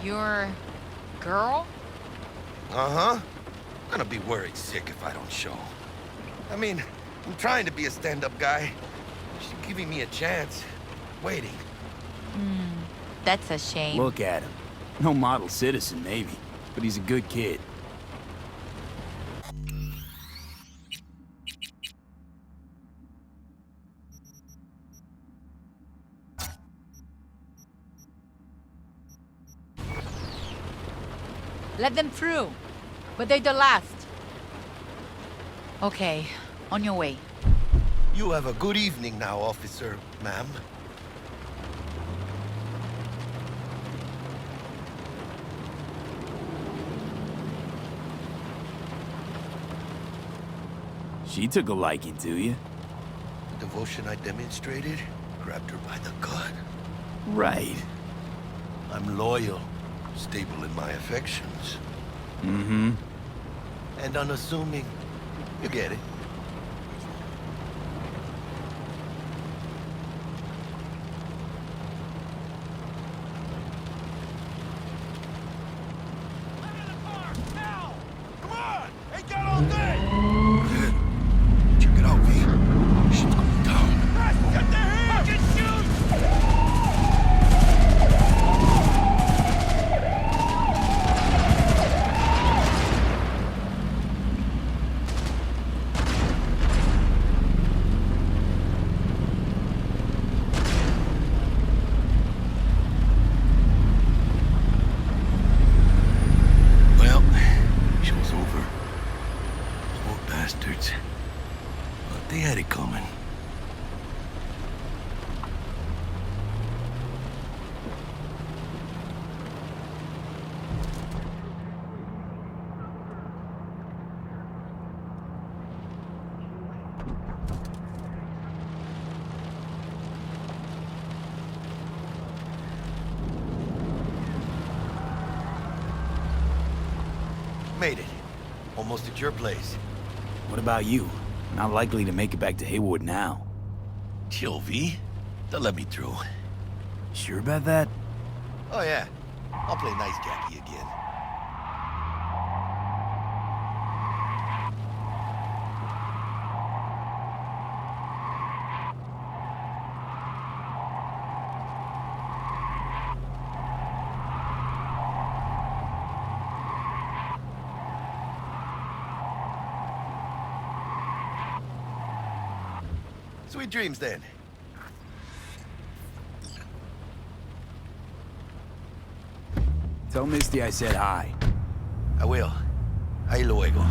Your girl? Uh-huh. Gonna be worried sick if I don't show. I mean, I'm trying to be a stand-up guy. She's giving me a chance. Waiting. That's a shame. Look at him. No model citizen, maybe, but he's a good kid. Let them through. But they're the last. Okay, on your way. You have a good evening now, officer, ma'am. She took a liking to you. The devotion I demonstrated grabbed her by the gut. Right. I'm loyal, stable in my affections, Mm-hmm. and unassuming. You get it. Check it out, V. Shit's going down. Well, show's over. Poor bastards. But they had it coming. Made it. Almost at your place. What about you? Not likely to make it back to Haywood now. Chill, V. They'll let me through. Sure about that? Oh, yeah. I'll play nice Jackie again. Sweet dreams, then. Tell Misty I said hi. I will. Ahí luego.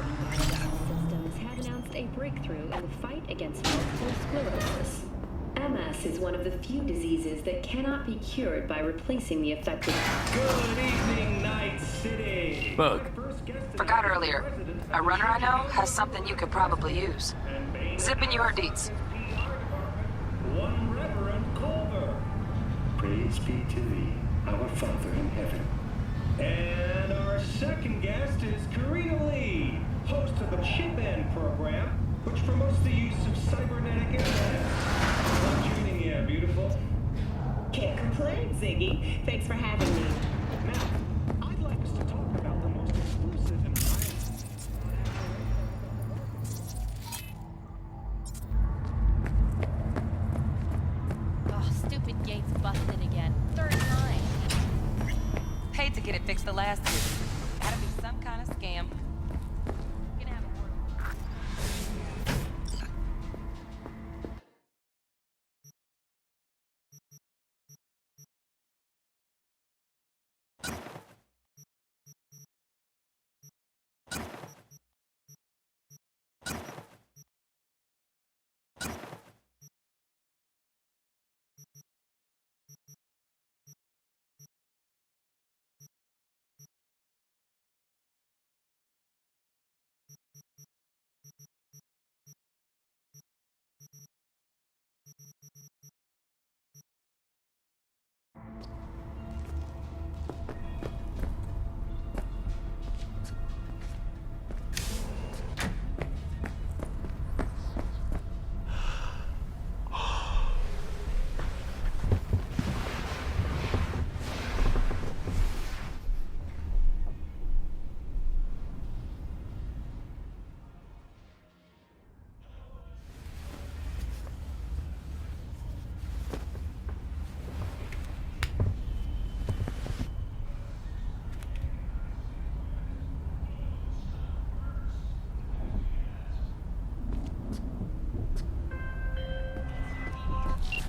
Systems have announced a breakthrough in the fight against multiple sclerosis. MS is one of the few diseases that cannot be cured by replacing the affected. Good evening, Night City. Bug. Forgot earlier. A runner I know has something you could probably use. Zip in your deets. One Reverend Culver. Praise be to thee, our Father in heaven. And our second guest is Karina Lee, host of the Chip In program, which promotes the use of cybernetic internet. Love tuning in, beautiful. Can't complain, Ziggy. Thanks for having me. Now, I'd like us to talk about the most exclusive and Oh, stupid gate's busted again. Third time. Hate to get it fixed the last year. Gotta be some kind of scam.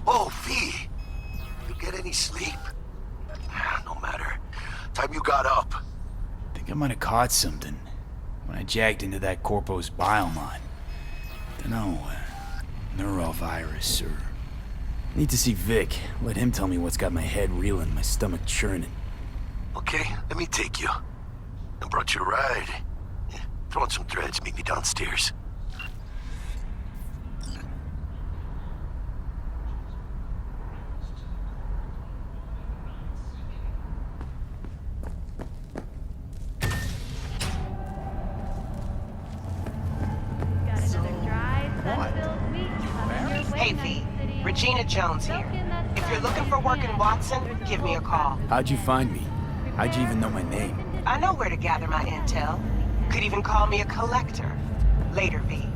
Oh, V. You get any sleep? No matter. Time you got up. Think I might have caught something when I jacked into that Corpo's biomon. Dunno, neurovirus or... Need to see Vic. Let him tell me what's got my head reeling, my stomach churning. Okay, let me take you. I brought you a ride. Yeah, throw on some threads, meet me downstairs. Hey, V. Regina Jones here. If you're looking for work in Watson, give me a call. How'd you find me? How'd you even know my name? I know where to gather my intel. Could even call me a collector. Later, V.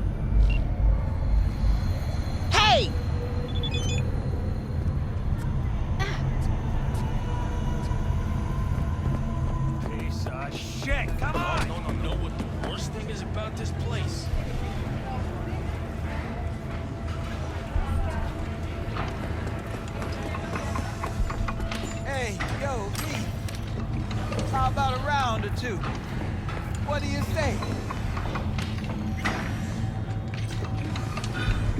Hey! Piece of shit, come on! I don't know what the worst thing is about this place. Hey, yo, V. How about a round or two? What do you say?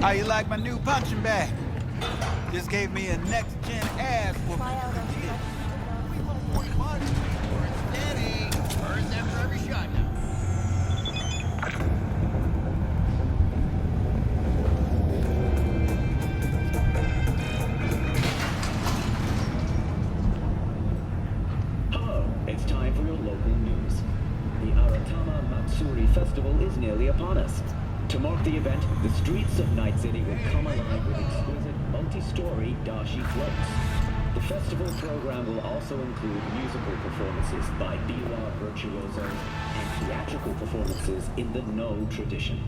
How you like my new punching bag? Just gave me a next-gen ass whooping. Steady. Burns after every shot now. Hello, it's time for your local news. The Aratama Matsuri Festival is nearly upon us. To mark the event, the streets of Night City will come alive with exquisite multi-story dashi floats. The festival program will also include musical performances by biwa virtuosos and theatrical performances in the No tradition.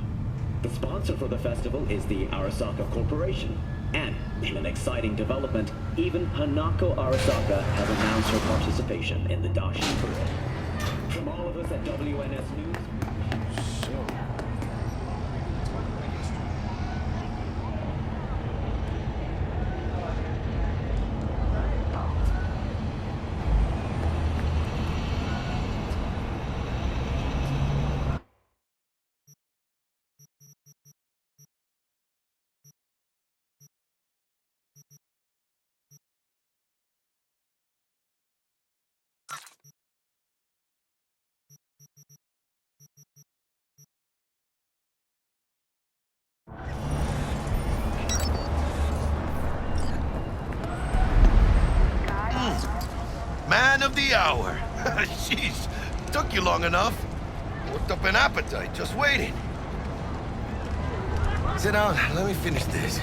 The sponsor for the festival is the Arasaka Corporation. And, in an exciting development, even Hanako Arasaka has announced her participation in the dashi parade. From all of us at WNS News, Man of the hour. Sheesh, took you long enough. Worked up an appetite just waiting. Sit down, let me finish this.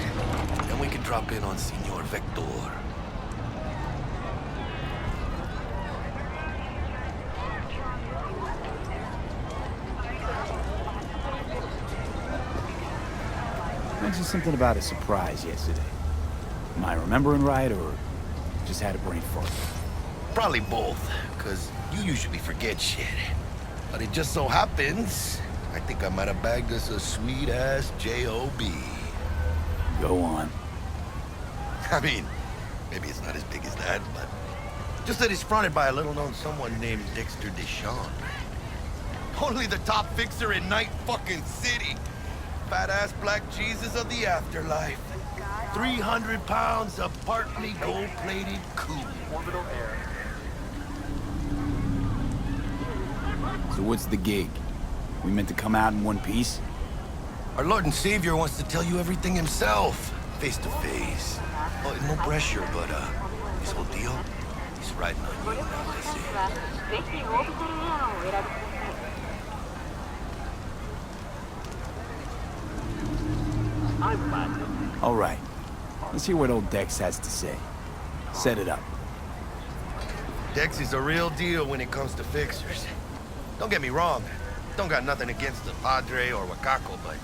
Then we can drop in on Senor Vector. Mentioned something about a surprise yesterday. Am I remembering right, or just had a brain fart? Probably both, because you usually forget shit. But it just so happens, I think I might have bagged us a sweet-ass J.O.B. Go on. I mean, maybe it's not as big as that, but just that it's fronted by a little-known someone named Dexter Deshawn. Only the top fixer in Night fucking City. Fat-ass black Jesus of the afterlife. 300 pounds of partly gold-plated cool. Orbital air. So what's the gig? We meant to come out in one piece? Our Lord and Savior wants to tell you everything himself, face to face. Oh, no pressure, but this whole deal, he's riding on you now, I see. All right. Let's hear what old Dex has to say. Set it up. Dex is a real deal when it comes to fixers. Don't get me wrong. Don't got nothing against the Padre or Wakako, but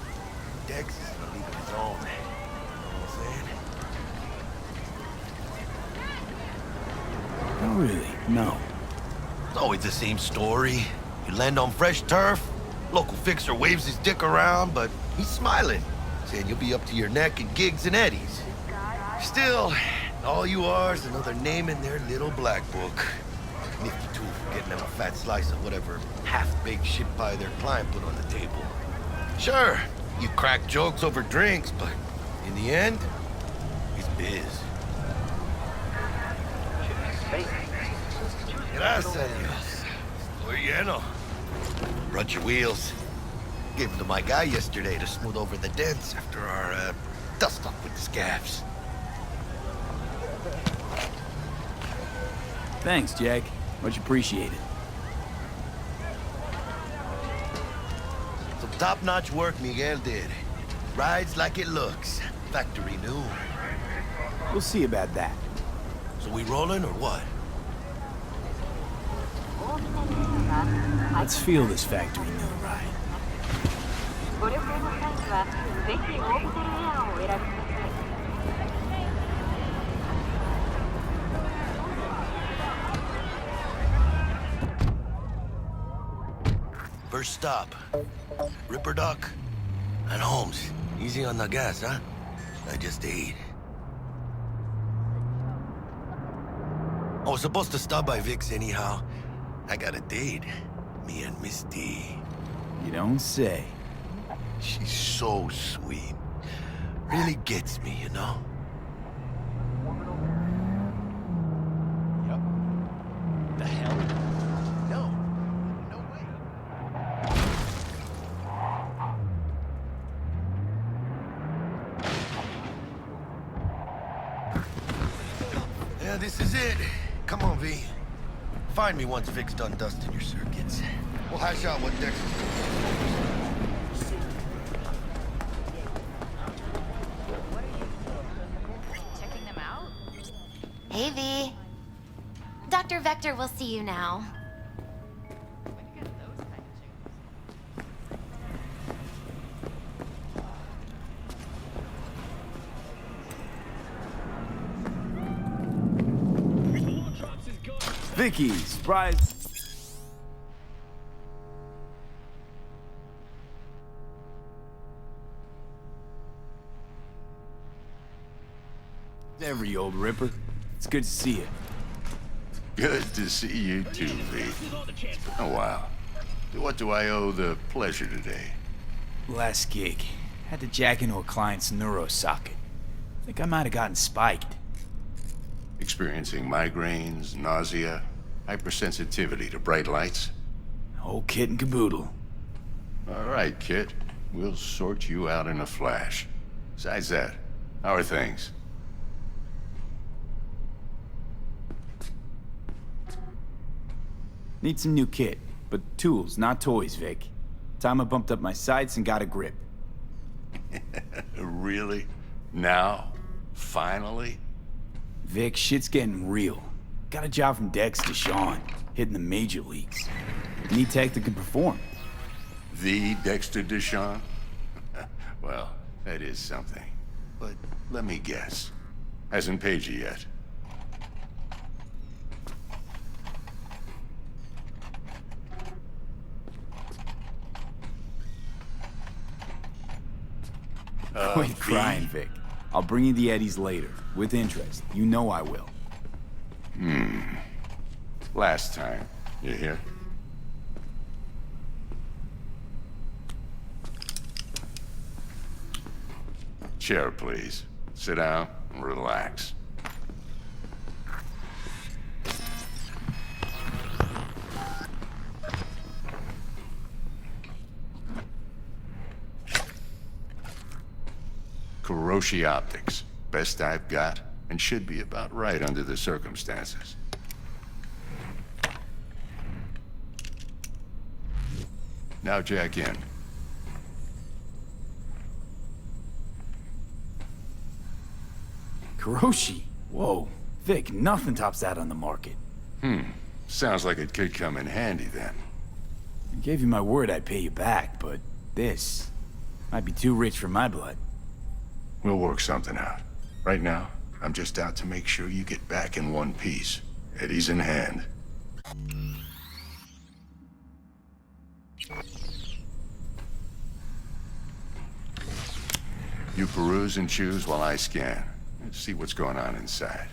Dex is in a league of his own. You know what I'm saying? Oh, really? No. It's always the same story. You land on fresh turf, local fixer waves his dick around, but he's smiling, saying you'll be up to your neck in gigs and eddies. Still, all you are is another name in their little black book. Nifty tool for getting them a fat slice of whatever half-baked shit pie their client put on the table. Sure, you crack jokes over drinks, but in the end, it's biz. Gracias a Dios. Estoy lleno. Brought your wheels. Gave them to my guy yesterday to smooth over the dents after our dust-up with the scabs. Thanks, Jack. Much appreciated. Some top-notch work Miguel did. Rides like it looks. Factory new. We'll see about that. So we rolling or what? Let's feel this factory new ride. First stop. Ripper Duck and Holmes. Easy on the gas, huh? I just ate. I was supposed to stop by Vic's anyhow. I got a date. Me and Miss D. You don't say. She's so sweet. Really gets me, you know? Yep. The hell? No. No way. Yeah, this is it. Come on, V. Find me once Vic's done dusting your circuits. We'll hash out what Dexter's doing. Checking them out? Hey, V. Dr. Vector will see you now. When you get those kind of tunes. Vicky, surprise. Every old Ripper. It's good to see you. Good to see you too, V. It's been a while. What do I owe the pleasure today? Last gig. Had to jack into a client's neuro socket. Think I might have gotten spiked. Experiencing migraines, nausea, hypersensitivity to bright lights? Whole kit and caboodle. All right, kid. We'll sort you out in a flash. Besides that, how are things? Need some new kit, but tools, not toys, Vic. Time I bumped up my sights and got a grip. Really? Now? Finally? Vic, shit's getting real. Got a job from Dex to Sean, hitting the major leagues. Need tech that can perform. The Dexter Deshawn? Well, that is something. But let me guess. Hasn't paid you yet. Quit crying, Vic. I'll bring you the Eddies later, with interest. You know I will. Last time. You hear? Chair, please. Sit down and relax. Kuroshi Optics. Best I've got, and should be about right under the circumstances. Now jack in. Kuroshi? Whoa. Vic, nothing tops that on the market. Sounds like it could come in handy then. I gave you my word I'd pay you back, but this might be too rich for my blood. We'll work something out. Right now, I'm just out to make sure you get back in one piece. Eddie's in hand. You peruse and choose while I scan. see what's going on inside.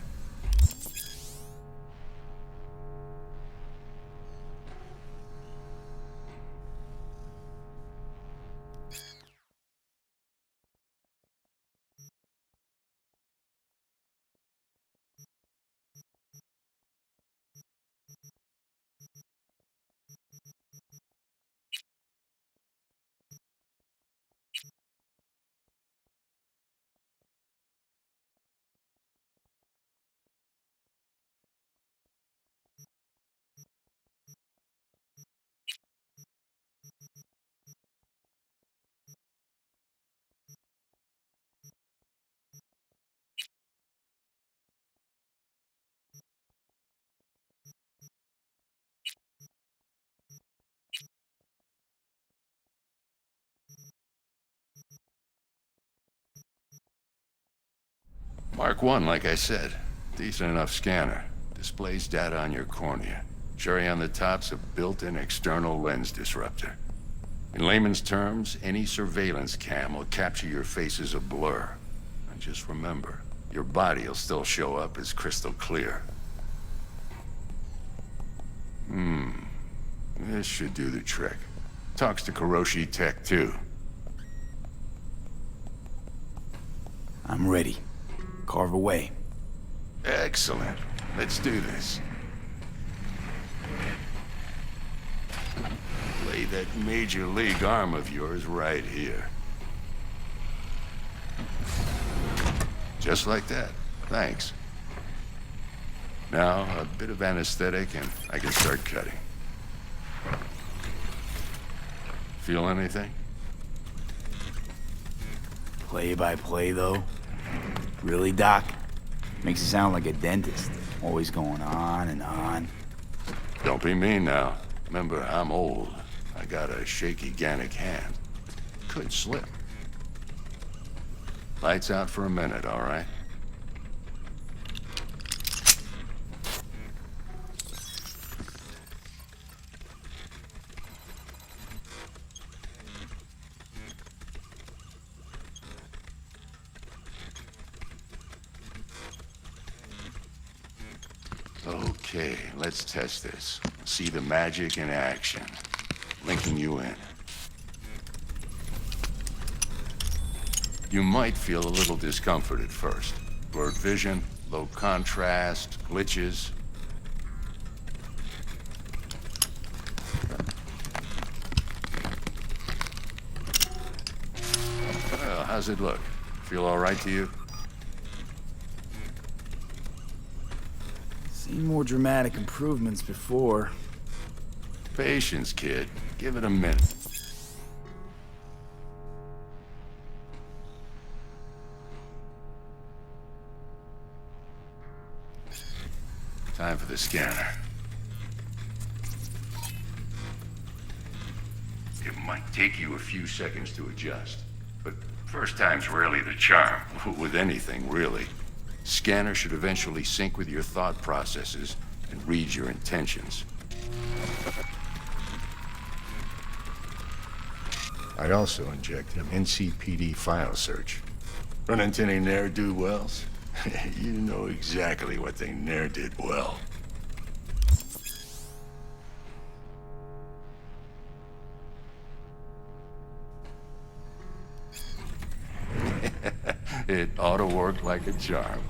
Mark 1, like I said. Decent enough scanner. Displays data on your cornea. Cherry on the top's a built-in external lens disruptor. In layman's terms, any surveillance cam will capture your face as a blur. And just remember, your body will still show up as crystal clear. This should do the trick. Talks to Kuroshi Tech, too. I'm ready. Carve away. Excellent. Let's do this. Lay that major league arm of yours right here. Just like that. Thanks. Now, a bit of anesthetic and I can start cutting. Feel anything? Play by play, though? Really, Doc? Makes you sound like a dentist. Always going on and on. Don't be mean now. Remember, I'm old. I got a shaky Gannic hand. Could slip. Lights out for a minute, all right? Okay, let's test this. See the magic in action. Linking you in. You might feel a little discomfort at first. Blurred vision, low contrast, glitches. Well, how's it look? Feel all right to you? Seen more dramatic improvements before. Patience, kid. Give it a minute. Time for the scanner. It might take you a few seconds to adjust, but first time's rarely the charm, with anything, really. Scanner should eventually sync with your thought processes and read your intentions. I'd also inject an NCPD file search. Run into any ne'er-do-wells? You know exactly what they ne'er did well. It ought to work like a charm.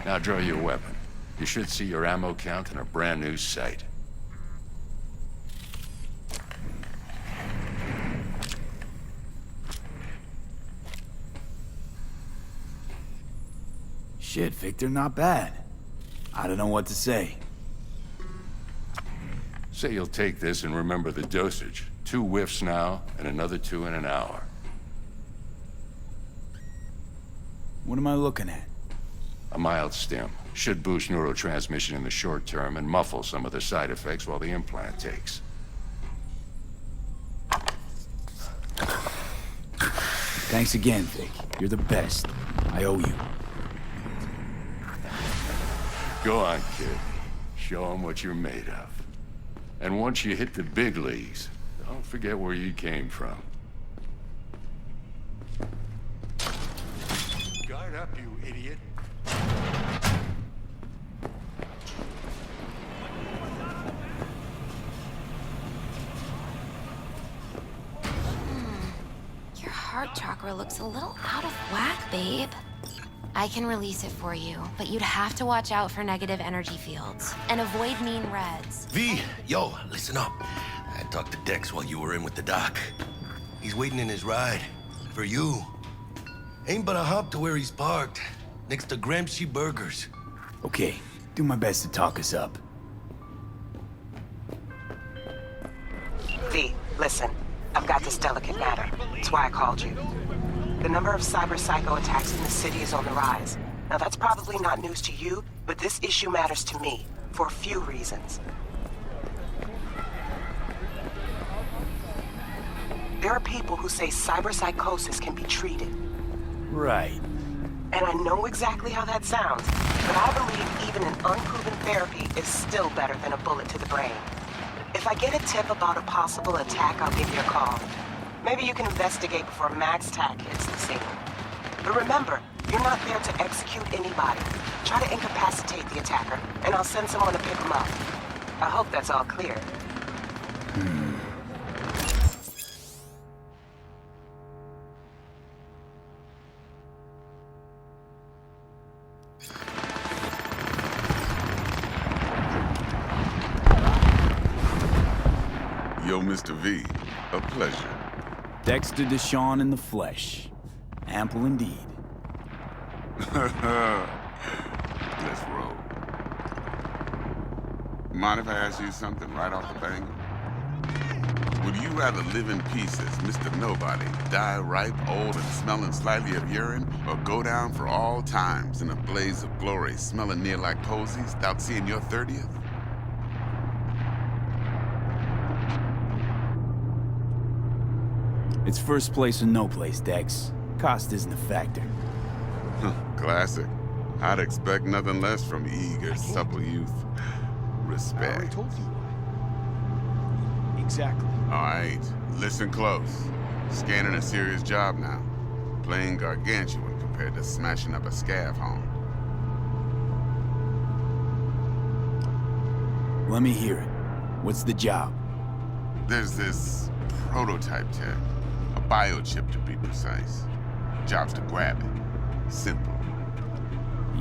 Now draw your weapon. You should see your ammo count in a brand new sight. Shit, Victor, not bad. I don't know what to say. Say you'll take this and remember the dosage. 2 whiffs now, and another 2 in an hour. What am I looking at? A mild stim. Should boost neurotransmission in the short term and muffle some of the side effects while the implant takes. Thanks again, Vic. You're the best. I owe you. Go on, kid. Show them what you're made of. And once you hit the big leagues, don't forget where you came from. Guard up, you idiot. heart chakra looks a little out of whack, babe. I can release it for you, but you'd have to watch out for negative energy fields and avoid mean reds. V, yo, listen up. I talked to Dex while you were in with the doc. He's waiting in his ride. For you. Ain't but a hop to where he's parked. Next to Gramsci Burgers. Okay, do my best to talk us up. V, listen. I've got this delicate matter. That's why I called you. The number of cyber-psycho attacks in the city is on the rise. Now that's probably not news to you, but this issue matters to me, for a few reasons. There are people who say cyberpsychosis can be treated. Right. And I know exactly how that sounds, but I believe even an unproven therapy is still better than a bullet to the brain. If I get a tip about a possible attack, I'll give you a call. Maybe you can investigate before Max Tack hits the scene. But remember, you're not there to execute anybody. Try to incapacitate the attacker, and I'll send someone to pick him up. I hope that's all clear. Yo, Mr. V, a pleasure. Dexter Deshawn in the flesh. Ample indeed. Let's roll. Mind if I ask you something right off the bang? Would you rather live in peace as Mr. Nobody, die ripe, old, and smelling slightly of urine, or go down for all times in a blaze of glory, smelling near like posies, without seeing your 30th? It's first place or no place, Dex. Cost isn't a factor. Classic. I'd expect nothing less from eager, supple youth. Respect. I already told you why. Exactly. All right, listen close. Scanning a serious job now. Playing gargantuan compared to smashing up a scav home. Let me hear it. What's the job? There's this prototype tech. A biochip, to be precise. Job's to grab it. Simple.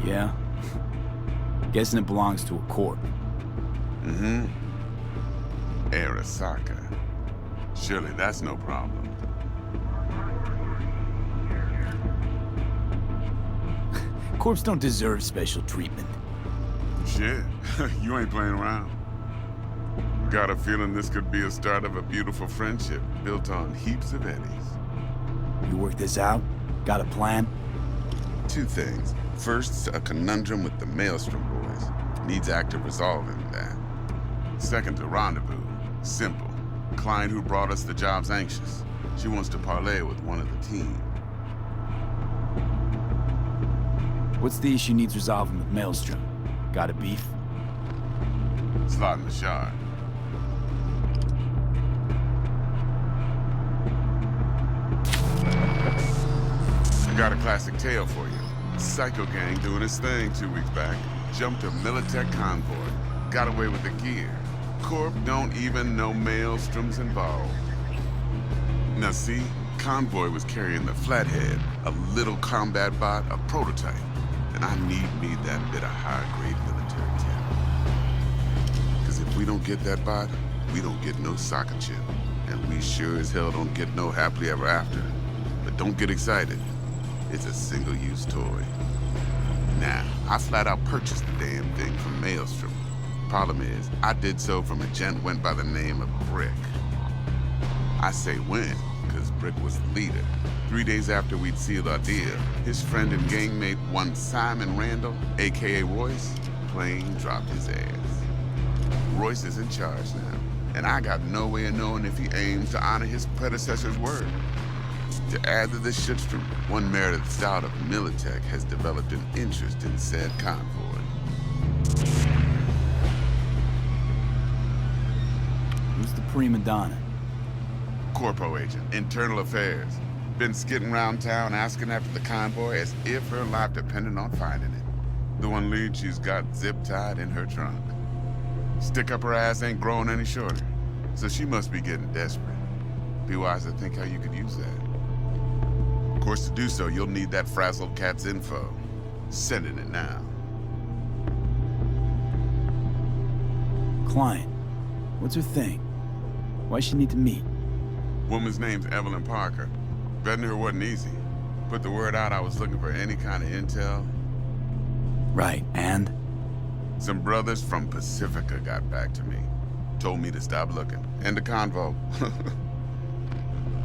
Yeah? Guessing it belongs to a corp. Mm-hmm. Arasaka. Surely that's no problem. Corps don't deserve special treatment. Shit, you ain't playing around. Got a feeling this could be a start of a beautiful friendship built on heaps of eddies. You work this out? Got a plan? Two things. First, a conundrum with the Maelstrom boys. Needs active resolving that. Second, a rendezvous. Simple. Client who brought us the job's anxious. She wants to parlay with one of the team. What's the issue needs resolving with Maelstrom? Got a beef? Slot in the shard. I got a classic tale for you. Psycho gang doing his thing 2 weeks back. Jumped a Militech convoy. Got away with the gear. Corp don't even know Maelstrom's involved. Now see, convoy was carrying the Flathead, a little combat bot, a prototype. And I need me that bit of high-grade military tech. Cause if we don't get that bot, we don't get no soccer chip. And we sure as hell don't get no happily ever after. But don't get excited. It's a single-use toy. Now, I flat out purchased the damn thing from Maelstrom. Problem is, I did so from a gent went by the name of Brick. I say went, because Brick was the leader. 3 days after we'd sealed our deal, his friend and gangmate, one Simon Randall, aka Royce, plain dropped his ass. Royce is in charge now, and I got no way of knowing if he aims to honor his predecessor's word. To add to this shitstorm, one Meredith Stout of Militech has developed an interest in said convoy. Who's the prima donna? Corpo agent, internal affairs. Been skidding around town asking after the convoy as if her life depended on finding it. The one lead she's got zip-tied in her trunk. Stick up her ass ain't growing any shorter, so she must be getting desperate. Be wise to think how you could use that. course, to do so, you'll need that frazzled cat's info. Sending it now. Client. What's her thing? Why she need to meet? Woman's name's Evelyn Parker. Vetting her wasn't easy. Put the word out I was looking for any kind of intel. Right, and? Some brothers from Pacifica got back to me. Told me to stop looking. End the convo.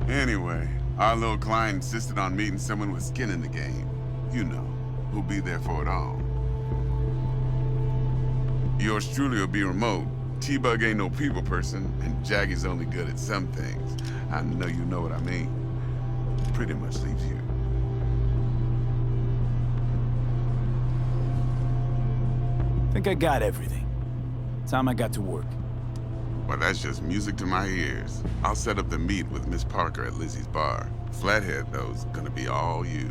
Anyway, our little client insisted on meeting someone with skin in the game. You know, who'll be there for it all. Yours truly will be remote. T-Bug ain't no people person, and Jaggy's only good at some things. I know you know what I mean. Pretty much leaves you. Think I got everything. Time I got to work. Well, that's just music to my ears. I'll set up the meet with Miss Parker at Lizzie's bar. Flathead, though's gonna be all you.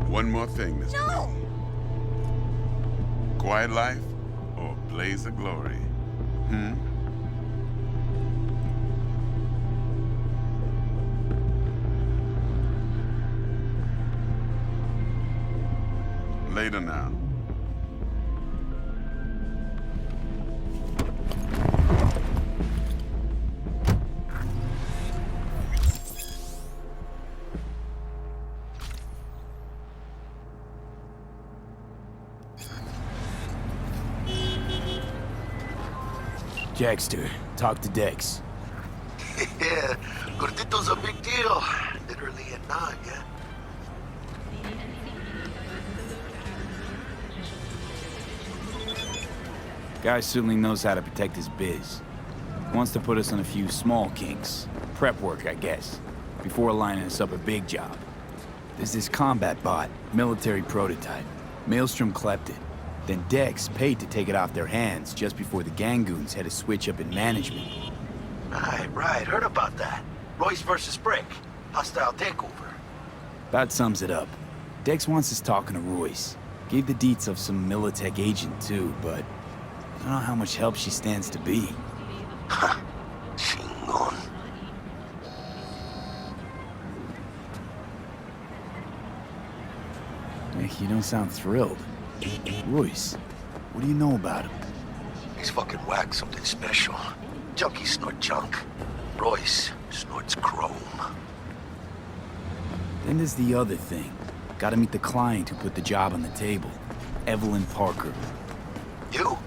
One more thing, Miss No! Quiet life or blaze of glory? Later now. Jackster, talk to Dex. Yeah, Gordito's a big deal. Literally and not, yeah? Guy certainly knows how to protect his biz. Wants to put us on a few small kinks. Prep work, I guess. Before lining us up a big job. There's this combat bot, military prototype. Maelstrom clept it. Then Dex paid to take it off their hands just before the Gangoons had a switch up in management. Right. Heard about that. Royce versus Brick. Hostile takeover. That sums it up. Dex wants us talking to Royce. Gave the deets of some Militech agent too, but I don't know how much help she stands to be. Ha! Chingon. Nick, you don't sound thrilled. Royce, what do you know about him? He's fucking whack, something special. Junkies snort junk. Royce snorts chrome. Then there's the other thing. Gotta meet the client who put the job on the table. Evelyn Parker. You?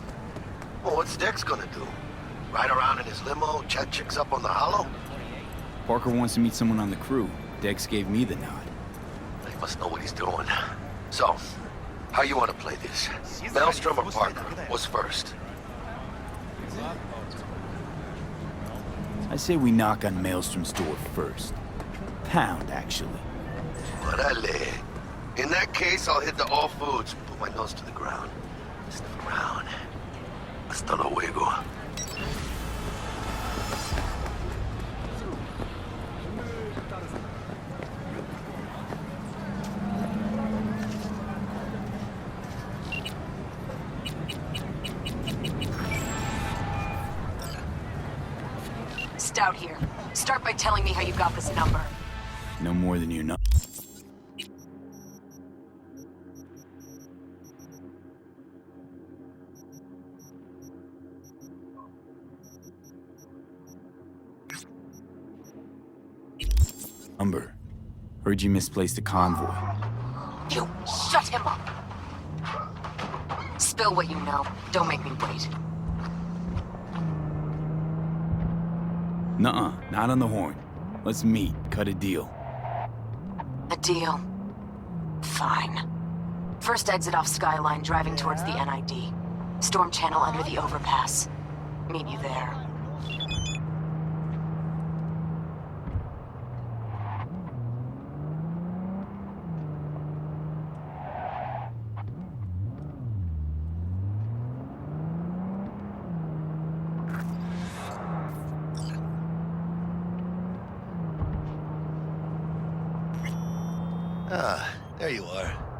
Well, what's Dex gonna do? Ride around in his limo, chat chicks up on the hollow? Parker wants to meet someone on the crew. Dex gave me the nod. He must know what he's doing. So, how you want to play this? Maelstrom or Parker? What's first? I say we knock on Maelstrom's door first. Pound, actually. Orale. In that case, I'll hit the all foods, put my nose to the ground. Sniff around. Hasta luego. Stout here. Start by telling me how you got this number. No more than you know. Umber, heard you misplaced a convoy. You shut him up! Spill what you know. Don't make me wait. Nuh-uh, not on the horn. Let's meet, cut a deal. A deal? Fine. First exit off Skyline, driving towards the NID. Storm channel under the overpass. Meet you there. Ah, there you are.